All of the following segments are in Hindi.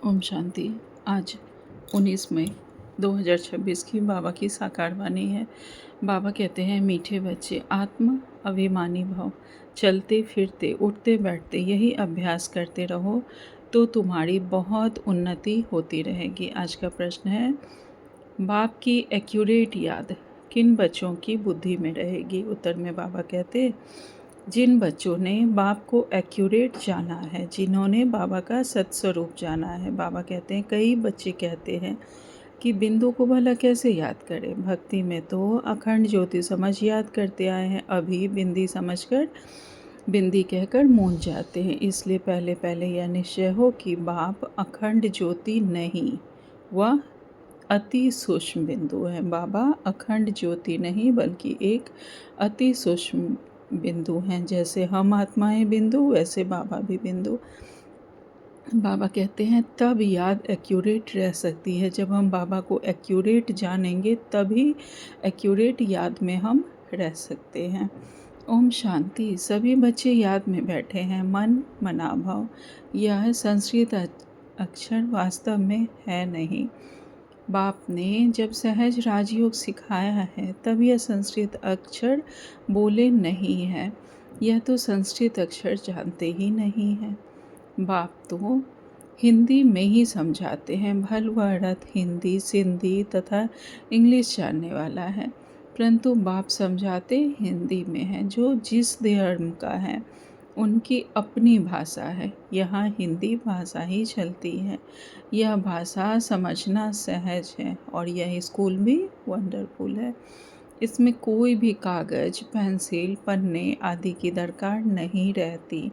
ओम शांति। आज 19 मई 2026 की बाबा की साकार वाणी है। बाबा कहते हैं, मीठे बच्चे, आत्म अभिमानी भव, चलते फिरते उठते बैठते यही अभ्यास करते रहो तो तुम्हारी बहुत उन्नति होती रहेगी। आज का प्रश्न है, बाप की एक्यूरेट याद किन बच्चों की बुद्धि में रहेगी? उत्तर में बाबा कहते, जिन बच्चों ने बाप को एक्यूरेट जाना है, जिन्होंने बाबा का सत्स्वरूप जाना है। बाबा कहते हैं, कई बच्चे कहते हैं कि बिंदु को भला कैसे याद करें। भक्ति में तो अखंड ज्योति समझ याद करते आए हैं, अभी बिंदी समझकर बिंदी कहकर मूंझ जाते हैं। इसलिए पहले पहले यह निश्चय हो कि बाप अखंड ज्योति नहीं, वह अति सूक्ष्म बिंदु है। बाबा अखंड ज्योति नहीं बल्कि एक अति सूक्ष्म बिंदु हैं। जैसे हम आत्माएं बिंदु, वैसे बाबा भी बिंदु। बाबा कहते हैं, तब याद एक्यूरेट रह सकती है। जब हम बाबा को एक्यूरेट जानेंगे तभी एक्यूरेट याद में हम रह सकते हैं। ओम शांति। सभी बच्चे याद में बैठे हैं। मन मनाभाव, यह संस्कृत अक्षर वास्तव में है नहीं। बाप ने जब सहज राजयोग सिखाया है तब यह संस्कृत अक्षर बोले नहीं है। यह तो संस्कृत अक्षर जानते ही नहीं है। बाप तो हिंदी में ही समझाते हैं। भलवा रथ हिंदी, सिंधी तथा इंग्लिश जानने वाला है, परंतु बाप समझाते हिंदी में हैं। जो जिस धर्म का है उनकी अपनी भाषा है। यहाँ हिंदी भाषा ही चलती है। यह भाषा समझना सहज है और यह स्कूल भी वंडरफुल है। इसमें कोई भी कागज़, पेंसिल, पन्ने आदि की दरकार नहीं रहती।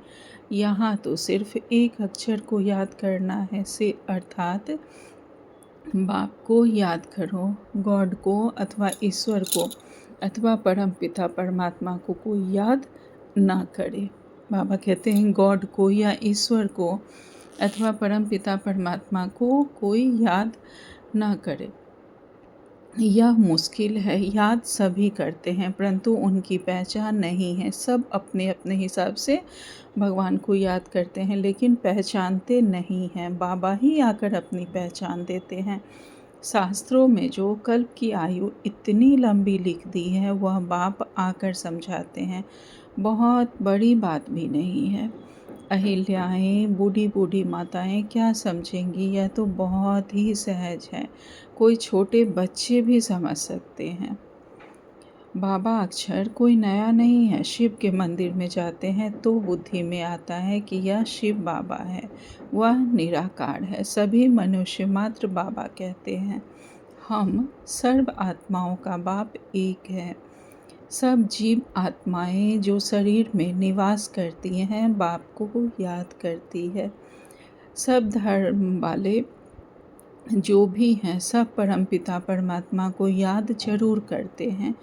यहाँ तो सिर्फ एक अक्षर को याद करना है, से अर्थात बाप को याद करो। गॉड को अथवा ईश्वर को अथवा परम पिता परमात्मा को कोई याद ना करे। बाबा कहते हैं, गॉड को या ईश्वर को अथवा परम पिता परमात्मा को कोई याद ना करे। यह मुश्किल है। याद सभी करते हैं परंतु उनकी पहचान नहीं है। सब अपने अपने हिसाब से भगवान को याद करते हैं लेकिन पहचानते नहीं हैं। बाबा ही आकर अपनी पहचान देते हैं। शास्त्रों में जो कल्प की आयु इतनी लंबी लिख दी है वह बाप आकर समझाते हैं। बहुत बड़ी बात भी नहीं है। अहिल्याएँ, बूढ़ी बूढ़ी माताएं क्या समझेंगी? यह तो बहुत ही सहज है, कोई छोटे बच्चे भी समझ सकते हैं। बाबा अक्षर कोई नया नहीं है। शिव के मंदिर में जाते हैं तो बुद्धि में आता है कि यह शिव बाबा है, वह निराकार है। सभी मनुष्य मात्र बाबा कहते हैं। हम सर्व आत्माओं का बाप एक है। सब जीव आत्माएं जो शरीर में निवास करती हैं बाप को याद करती है। सब धर्म वाले जो भी हैं सब परमपिता परमात्मा को याद जरूर करते हैं।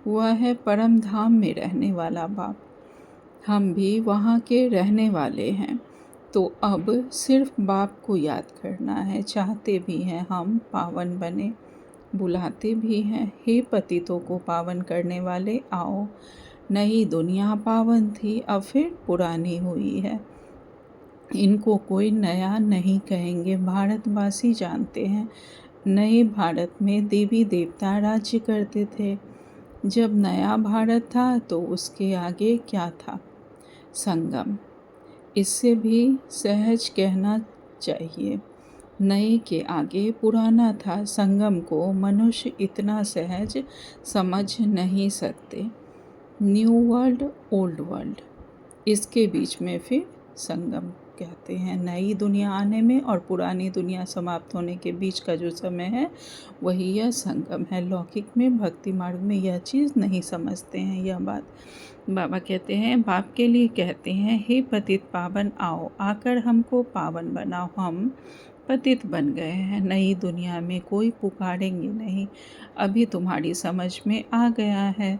वह है परम धाम में रहने वाला बाप। हम भी वहाँ के रहने वाले हैं, तो अब सिर्फ बाप को याद करना है। चाहते भी हैं हम पावन बने, बुलाते भी हैं, हे पतितों को पावन करने वाले आओ। नई दुनिया पावन थी, अब फिर पुरानी हुई है। इनको कोई नया नहीं कहेंगे, भारतवासी जानते हैं। नए भारत में देवी देवता राज्य करते थे। जब नया भारत था तो उसके आगे क्या था? संगम। इससे भी सहज कहना चाहिए। नए के आगे पुराना था। संगम को मनुष्य इतना सहज समझ नहीं सकते। न्यू वर्ल्ड, ओल्ड वर्ल्ड, इसके बीच में फिर संगम कहते हैं। नई दुनिया आने में और पुरानी दुनिया समाप्त होने के बीच का जो समय है वही यह संगम है। लौकिक में, भक्ति मार्ग में यह चीज़ नहीं समझते हैं यह बात। बाबा कहते हैं, बाप के लिए कहते हैं, हे पतित पावन आओ, आकर हमको पावन बनाओ। हम पतित बन गए हैं। नई दुनिया में कोई पुकारेंगे नहीं। अभी तुम्हारी समझ में आ गया है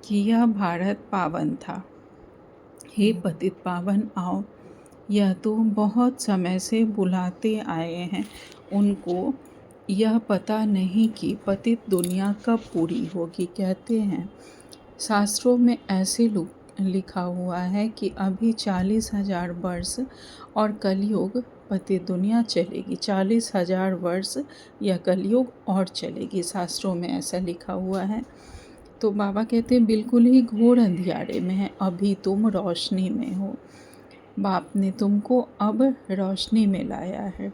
कि यह भारत पावन था। हे पतित पावन आओ। यह तो बहुत समय से बुलाते आए हैं। उनको यह पता नहीं कि पतित दुनिया कब पूरी होगी। कहते हैं शास्त्रों में लिखा हुआ है कि अभी 40,000 वर्ष और कलयुग पति दुनिया चलेगी। 40,000 वर्ष या कलयुग और चलेगी, शास्त्रों में ऐसा लिखा हुआ है। तो बाबा कहते हैं बिल्कुल ही घोर अंधियारे में है, अभी तुम रोशनी में हो। बाप ने तुमको अब रोशनी में लाया है।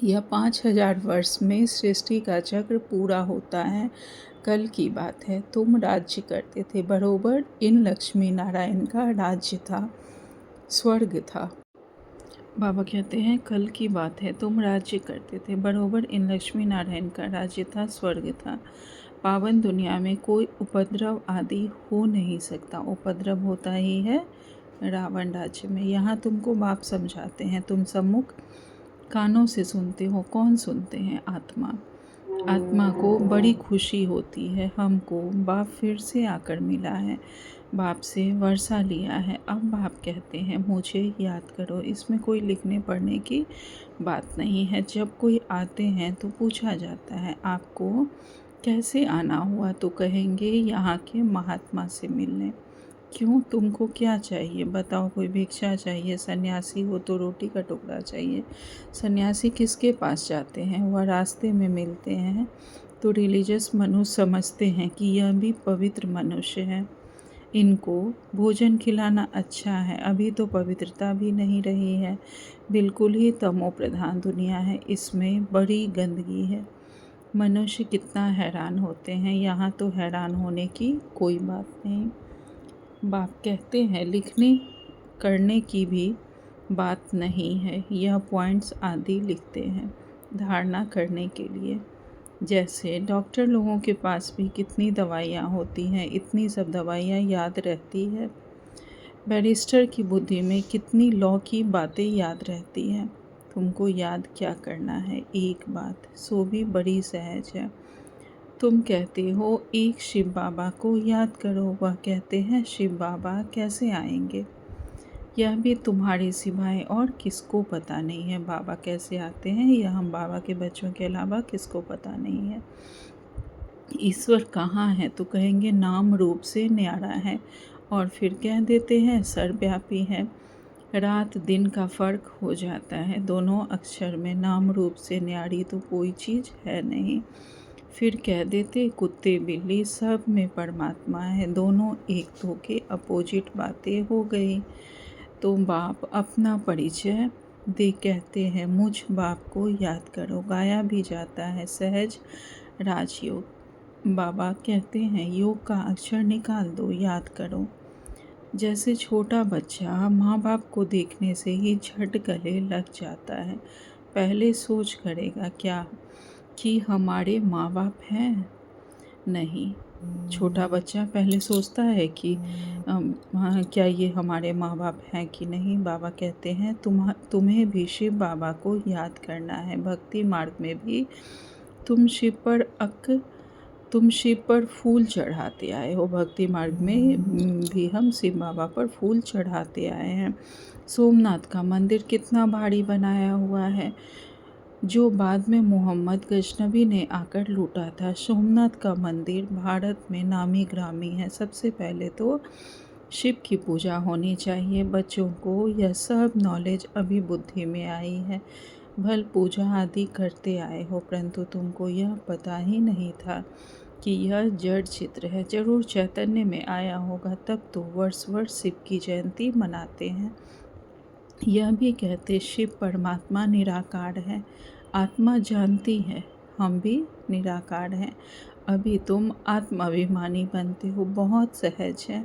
यह 5,000 वर्ष में सृष्टि का चक्र पूरा होता है। कल की बात है, तुम राज्य करते थे, बरोबर इन लक्ष्मी नारायण का राज्य था, स्वर्ग था। बाबा कहते हैं कल की बात है, तुम राज्य करते थे, बरोबर इन लक्ष्मी नारायण का राज्य था, स्वर्ग था। पावन दुनिया में कोई उपद्रव आदि हो नहीं सकता, उपद्रव होता ही है रावण राज्य में। यहाँ तुमको बाप समझाते हैं, तुम सम्मुख कानों से सुनते हो। कौन सुनते हैं? आत्मा। आत्मा को बड़ी खुशी होती है, हमको बाप फिर से आकर मिला है, बाप से वर्षा लिया है। अब बाप कहते हैं मुझे याद करो। इसमें कोई लिखने पढ़ने की बात नहीं है। जब कोई आते हैं तो पूछा जाता है आपको कैसे आना हुआ, तो कहेंगे यहाँ के महात्मा से मिलने। क्यों, तुमको क्या चाहिए बताओ? कोई भिक्षा चाहिए? सन्यासी हो तो रोटी का टुकड़ा चाहिए। सन्यासी किसके पास जाते हैं? वह रास्ते में मिलते हैं तो रिलीजियस मनुष्य समझते हैं कि यह भी पवित्र मनुष्य है, इनको भोजन खिलाना अच्छा है। अभी तो पवित्रता भी नहीं रही है, बिल्कुल ही तमो प्रधान दुनिया है, इसमें बड़ी गंदगी है। मनुष्य कितना हैरान होते हैं। यहाँ तो हैरान होने की कोई बात नहीं। बाप कहते हैं लिखने करने की भी बात नहीं है, यह पॉइंट्स आदि लिखते हैं धारणा करने के लिए। जैसे डॉक्टर लोगों के पास भी कितनी दवाइयाँ होती हैं, इतनी सब दवाइयाँ याद रहती है। बैरिस्टर की बुद्धि में कितनी लॉ की बातें याद रहती हैं। तुमको याद क्या करना है? एक बात, सो भी बड़ी सहज है। तुम कहते हो एक शिव बाबा को याद करो, वह कहते हैं शिव बाबा कैसे आएंगे? यह भी तुम्हारे सिवाय और किसको पता नहीं है बाबा कैसे आते हैं। यह हम बाबा के बच्चों के अलावा किसको पता नहीं है। ईश्वर कहाँ है? तो कहेंगे नाम रूप से न्यारा है, और फिर कह देते हैं सर्वव्यापी है। रात दिन का फर्क हो जाता है दोनों अक्षर में। नाम रूप से न्यारी तो कोई चीज़ है नहीं। फिर कह देते कुत्ते बिल्ली सब में परमात्मा है, दोनों एक दो के अपोजिट बातें हो गई। तो बाप अपना परिचय दे कहते हैं मुझ बाप को याद करो। गाया भी जाता है सहज राजयोग। बाबा कहते हैं योग का अक्षर निकाल दो, याद करो। जैसे छोटा बच्चा माँ बाप को देखने से ही झट गले लग जाता है, पहले सोच करेगा क्या कि हमारे माँ बाप हैं? नहीं, छोटा बच्चा पहले सोचता है कि क्या ये हमारे माँ बाप हैं कि नहीं। बाबा कहते हैं तुम्हें भी शिव बाबा को याद करना है। भक्ति मार्ग में भी तुम शिव पर फूल चढ़ाते आए हो। भक्ति मार्ग में भी हम शिव बाबा पर फूल चढ़ाते आए हैं। सोमनाथ का मंदिर कितना भारी बनाया हुआ है, जो बाद में मोहम्मद गजनबी ने आकर लूटा था। सोमनाथ का मंदिर भारत में नामी ग्रामी है। सबसे पहले तो शिव की पूजा होनी चाहिए। बच्चों को यह सब नॉलेज अभी बुद्धि में आई है। भल पूजा आदि करते आए हो, परंतु तुमको यह पता ही नहीं था कि यह जड़ चित्र है। जरूर चैतन्य में आया होगा, तब तो वर्ष वर्ष शिव की जयंती मनाते हैं। यह भी कहते शिव परमात्मा निराकार है। आत्मा जानती है हम भी निराकार हैं। अभी तुम आत्माभिमानी बनते हो, बहुत सहज है।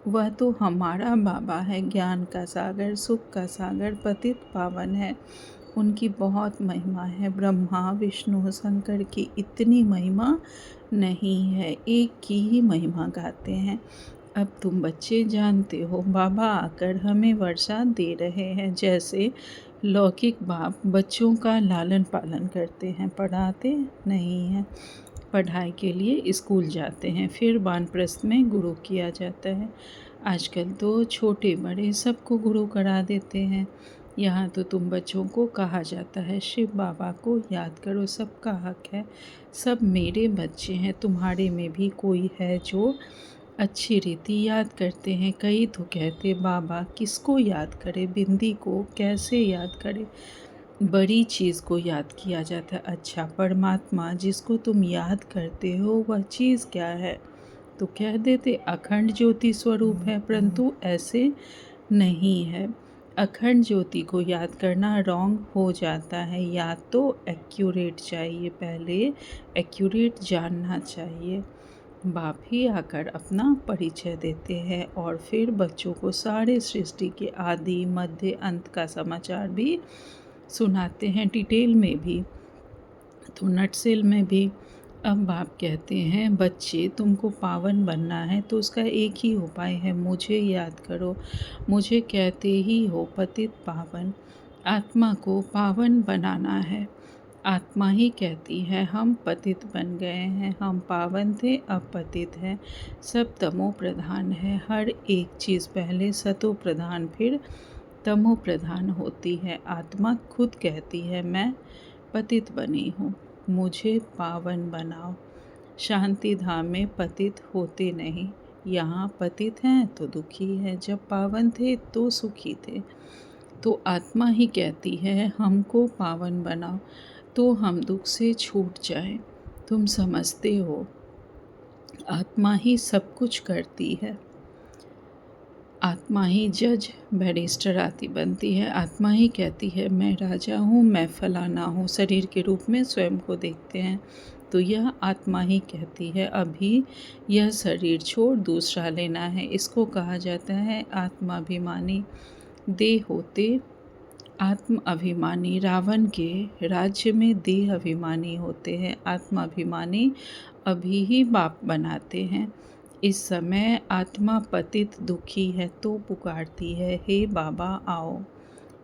वह तो हमारा बाबा है, ज्ञान का सागर, सुख का सागर, पतित पावन है। उनकी बहुत महिमा है। ब्रह्मा विष्णु शंकर की इतनी महिमा नहीं है, एक की ही महिमा गाते हैं। अब तुम बच्चे जानते हो, बाबा आकर हमें वर्षा दे रहे हैं। जैसे लौकिक बाप बच्चों का लालन पालन करते हैं, पढ़ाते नहीं हैं। पढ़ाई के लिए स्कूल जाते हैं, फिर वानप्रस्थ में गुरु किया जाता है। आजकल तो छोटे बड़े सबको गुरु करा देते हैं। यहाँ तो तुम बच्चों को कहा जाता है शिव बाबा को याद करो, सबका हक है। सब मेरे बच्चे हैं, तुम्हारे में भी कोई है जो अच्छी रीति याद करते हैं। कई तो कहते बाबा किसको याद करे, बिंदी को कैसे याद करे। बड़ी चीज़ को याद किया जाता है। अच्छा, परमात्मा जिसको तुम याद करते हो वह चीज़ क्या है? तो कह देते अखंड ज्योति स्वरूप है, परंतु ऐसे नहीं है। अखंड ज्योति को याद करना रॉन्ग हो जाता है। याद तो एक्यूरेट चाहिए, पहले एक्यूरेट जानना चाहिए। बाप ही आकर अपना परिचय देते हैं और फिर बच्चों को सारे सृष्टि के आदि मध्य अंत का समाचार भी सुनाते हैं, डिटेल में भी, तो नटसेल में भी। अब बाप कहते हैं बच्चे तुमको पावन बनना है तो उसका एक ही उपाय है, मुझे याद करो। मुझे कहते ही हो पतित पावन। आत्मा को पावन बनाना है। आत्मा ही कहती है हम पतित बन गए हैं, हम पावन थे अब पतित हैं। सब तमो प्रधान है, हर एक चीज़ पहले सतो प्रधान फिर तमो प्रधान होती है। आत्मा खुद कहती है मैं पतित बनी हूँ, मुझे पावन बनाओ। शांति धाम में पतित होते नहीं, यहाँ पतित हैं तो दुखी है, जब पावन थे तो सुखी थे। तो आत्मा ही कहती है हमको पावन बनाओ तो हम दुख से छूट जाए। तुम समझते हो आत्मा ही सब कुछ करती है। आत्मा ही जज बैरिस्टर आदि बनती है। आत्मा ही कहती है मैं राजा हूँ, मैं फलाना हूँ। शरीर के रूप में स्वयं को देखते हैं तो यह आत्मा ही कहती है अभी यह शरीर छोड़ दूसरा लेना है। इसको कहा जाता है आत्माभिमानी। देह होते आत्म अभिमानी। रावण के राज्य में देह अभिमानी होते हैं, आत्माभिमानी अभी ही बाप बनाते हैं। इस समय आत्मा पतित दुखी है तो पुकारती है हे बाबा आओ।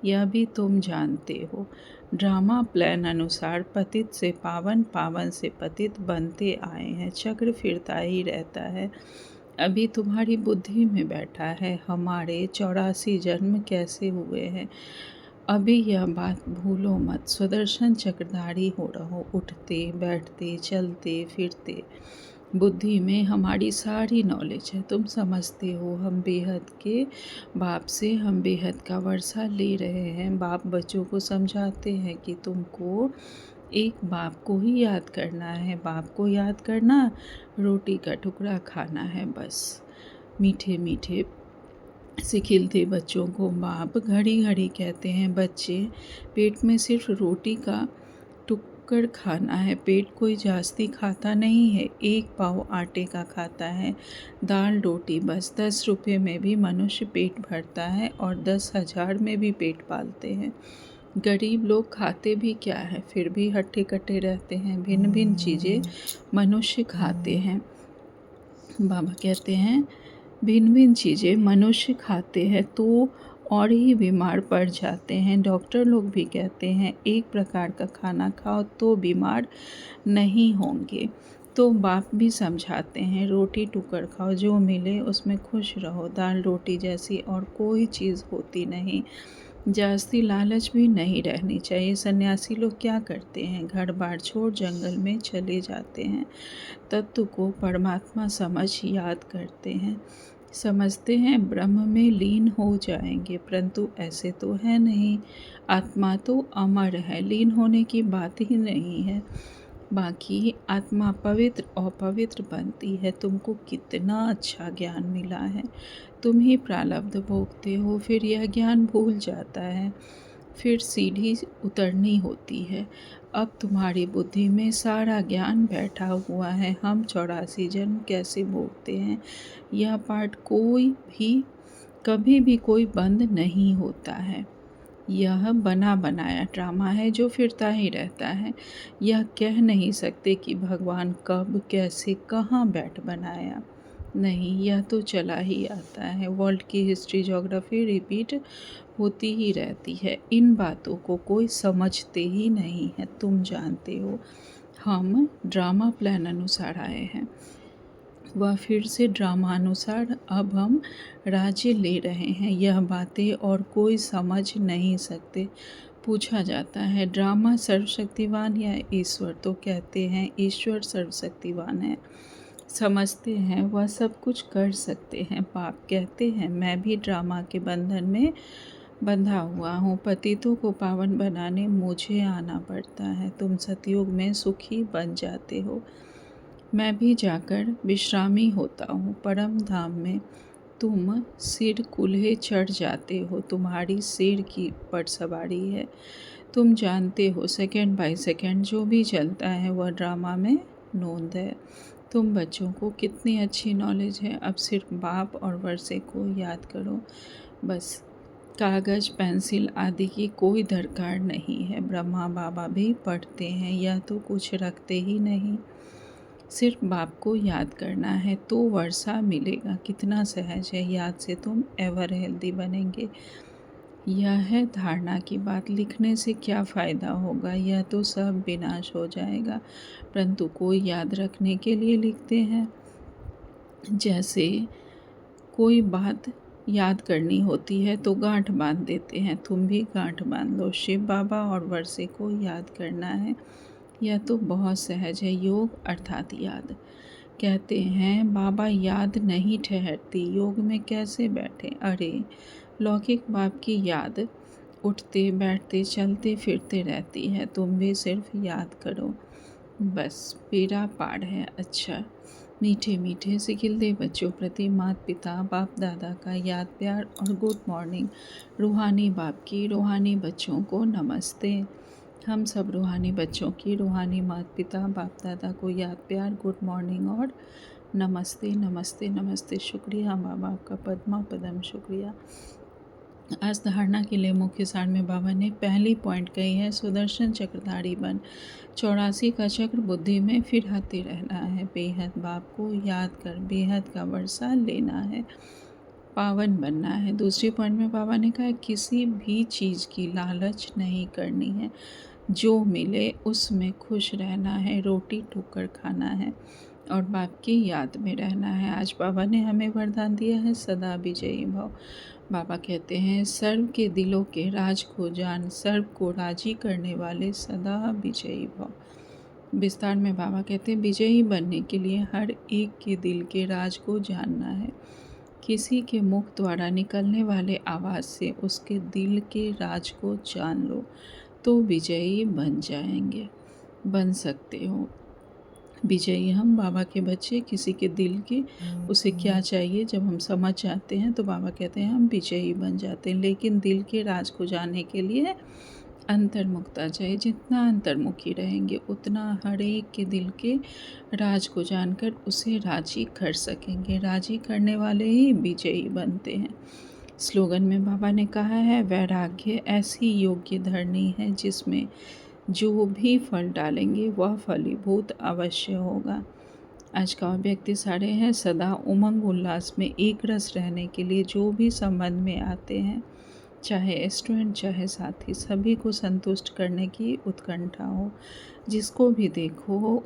यह भी तुम जानते हो, ड्रामा प्लान अनुसार पतित से पावन, पावन से पतित बनते आए हैं। चक्र फिरता ही रहता है। अभी तुम्हारी बुद्धि में बैठा है हमारे 84 जन्म कैसे हुए हैं। अभी यह बात भूलो मत। सुदर्शन चक्रधारी हो रहो, उठते बैठते चलते फिरते। बुद्धि में हमारी सारी नॉलेज है, तुम समझते हो हम बेहद के बाप से हम बेहद का वर्षा ले रहे हैं। बाप बच्चों को समझाते हैं कि तुमको एक बाप को ही याद करना है। बाप को याद करना रोटी का टुकड़ा खाना है बस। मीठे मीठे से खिलते बच्चों को बाप घड़ी घड़ी कहते हैं बच्चे पेट में सिर्फ रोटी का टुक्कड़ खाना है। पेट कोई जास्ती खाता नहीं है, एक पाव आटे का खाता है, दाल रोटी बस। 10 रुपये में भी मनुष्य पेट भरता है और 10,000 में भी पेट पालते हैं। गरीब लोग खाते भी क्या है, फिर भी हट्टे कट्टे रहते हैं। भिन्न भिन्न चीज़ें मनुष्य खाते हैं। बाबा कहते हैं भिन्न भिन्न चीज़ें मनुष्य खाते हैं तो और ही बीमार पड़ जाते हैं। डॉक्टर लोग भी कहते हैं एक प्रकार का खाना खाओ तो बीमार नहीं होंगे। तो बाप भी समझाते हैं रोटी टुकड़ खाओ, जो मिले उसमें खुश रहो। दाल रोटी जैसी और कोई चीज़ होती नहीं। जास्ती लालच भी नहीं रहनी चाहिए। सन्यासी लोग क्या करते हैं, घर बार छोड़ जंगल में चले जाते हैं। तत्व को परमात्मा समझ याद करते हैं, समझते हैं ब्रह्म में लीन हो जाएंगे, परंतु ऐसे तो है नहीं। आत्मा तो अमर है, लीन होने की बात ही नहीं है। बाकी आत्मा पवित्र और पवित्र बनती है। तुमको कितना अच्छा ज्ञान मिला है, तुम ही प्रारब्ध भोगते हो, फिर यह ज्ञान भूल जाता है, फिर सीढ़ी उतरनी होती है। अब तुम्हारी बुद्धि में सारा ज्ञान बैठा हुआ है। हम 84 जन्म कैसे भोगते हैं, यह पाठ कोई भी कभी भी कोई बंद नहीं होता है। यह बना बनाया ड्रामा है जो फिरता ही रहता है। यह कह नहीं सकते कि भगवान कब कैसे कहाँ बैठ बनाया, नहीं, यह तो चला ही आता है। वर्ल्ड की हिस्ट्री ज्योग्राफी रिपीट होती ही रहती है। इन बातों को कोई समझते ही नहीं है। तुम जानते हो हम ड्रामा प्लान अनुसार आए हैं, वह फिर से ड्रामा अनुसार अब हम राज्य ले रहे हैं। यह बातें और कोई समझ नहीं सकते। पूछा जाता है ड्रामा सर्वशक्तिवान या ईश्वर, तो कहते हैं ईश्वर सर्वशक्तिवान है। समझते हैं वह सब कुछ कर सकते हैं। बाप कहते हैं मैं भी ड्रामा के बंधन में बंधा हुआ हूँ, पतितों को पावन बनाने मुझे आना पड़ता है। तुम सतयुग में सुखी बन जाते हो, मैं भी जाकर विश्रामी होता हूँ। परम धाम में तुम सिर कूल्हे चढ़ जाते हो, तुम्हारी सिर की पर सवारी है। तुम जानते हो सेकंड बाय सेकंड जो भी चलता है वह ड्रामा में नोंद है। तुम बच्चों को कितनी अच्छी नॉलेज है, अब सिर्फ बाप और वर्षे को याद करो बस। कागज़ पेंसिल आदि की कोई दरकार नहीं है। ब्रह्मा बाबा भी पढ़ते हैं, यह तो कुछ रखते ही नहीं। सिर्फ बाप को याद करना है तो वर्षा मिलेगा। कितना सहज है, याद से तुम एवर हेल्दी बनेंगे। यह है धारणा की बात। लिखने से क्या फ़ायदा होगा, यह तो सब विनाश हो जाएगा। परंतु कोई याद रखने के लिए लिखते हैं। जैसे कोई बात याद करनी होती है तो गांठ बांध देते हैं, तुम भी गांठ बांध लो। शिव बाबा और वर्षे को याद करना है, यह तो बहुत सहज है। योग अर्थात याद। कहते हैं बाबा याद नहीं ठहरती, योग में कैसे बैठे। अरे लौकिक बाप की याद उठते बैठते चलते फिरते रहती है, तुम भी सिर्फ याद करो बस, बेड़ा पार है। अच्छा मीठे मीठे सिखिलते बच्चों प्रति माता पिता बाप दादा का याद प्यार और गुड मॉर्निंग। रूहानी बाप की रूहानी बच्चों को नमस्ते। हम सब रूहानी बच्चों की रूहानी माता पिता बाप दादा को याद प्यार गुड मॉर्निंग और नमस्ते नमस्ते नमस्ते। शुक्रिया बाबा, आपका पद्मा पदम शुक्रिया। आज धारणा के लिए मुख्य सार में बाबा ने पहली पॉइंट कही है, सुदर्शन चक्रधारी बन। 84 का चक्र बुद्धि में फिराते रहना है। बेहद बाप को याद कर बेहद का वर्षा लेना है, पावन बनना है। दूसरी पॉइंट में बाबा ने कहा किसी भी चीज़ की लालच नहीं करनी है, जो मिले उसमें खुश रहना है, रोटी टूकर खाना है और बाप की याद में रहना है। आज बाबा ने हमें वरदान दिया है सदा विजयी भव। बाबा कहते हैं सर्व के दिलों के राज को जान, सर्व को राजी करने वाले सदा विजयी भव। विस्तार में बाबा कहते हैं विजयी बनने के लिए हर एक के दिल के राज को जानना है। किसी के मुख द्वारा निकलने वाले आवाज़ से उसके दिल के राज को जान लो तो विजयी बन जाएंगे, बन सकते हो। विजयी हम बाबा के बच्चे, किसी के दिल की उसे क्या चाहिए जब हम समझ जाते हैं तो बाबा कहते हैं हम विजयी बन जाते हैं। लेकिन दिल के राज को जानने के लिए अंतर्मुखता चाहिए। जितना अंतर्मुखी रहेंगे उतना हर एक के दिल के राज को जानकर उसे राजी कर सकेंगे। राजी करने वाले ही विजयी बनते हैं। स्लोगन में बाबा ने कहा है वैराग्य ऐसी योग्य धरनी है जिसमें जो भी फल डालेंगे वह फलीभूत अवश्य होगा। आज का व्यक्ति सारे हैं सदा उमंग उल्लास में एक रस रहने के लिए जो भी संबंध में आते हैं, चाहे स्टूडेंट चाहे साथी, सभी को संतुष्ट करने की उत्कंठा हो। जिसको भी देखो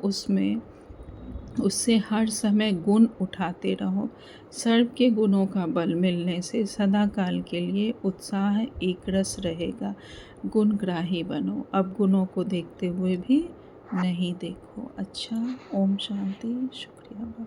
उससे हर समय गुण उठाते रहो। सर्व के गुणों का बल मिलने से सदा काल के लिए उत्साह एक रस रहेगा। गुणग्राही बनो, अब गुणों को देखते हुए भी नहीं देखो। अच्छा ओम शांति। शुक्रिया।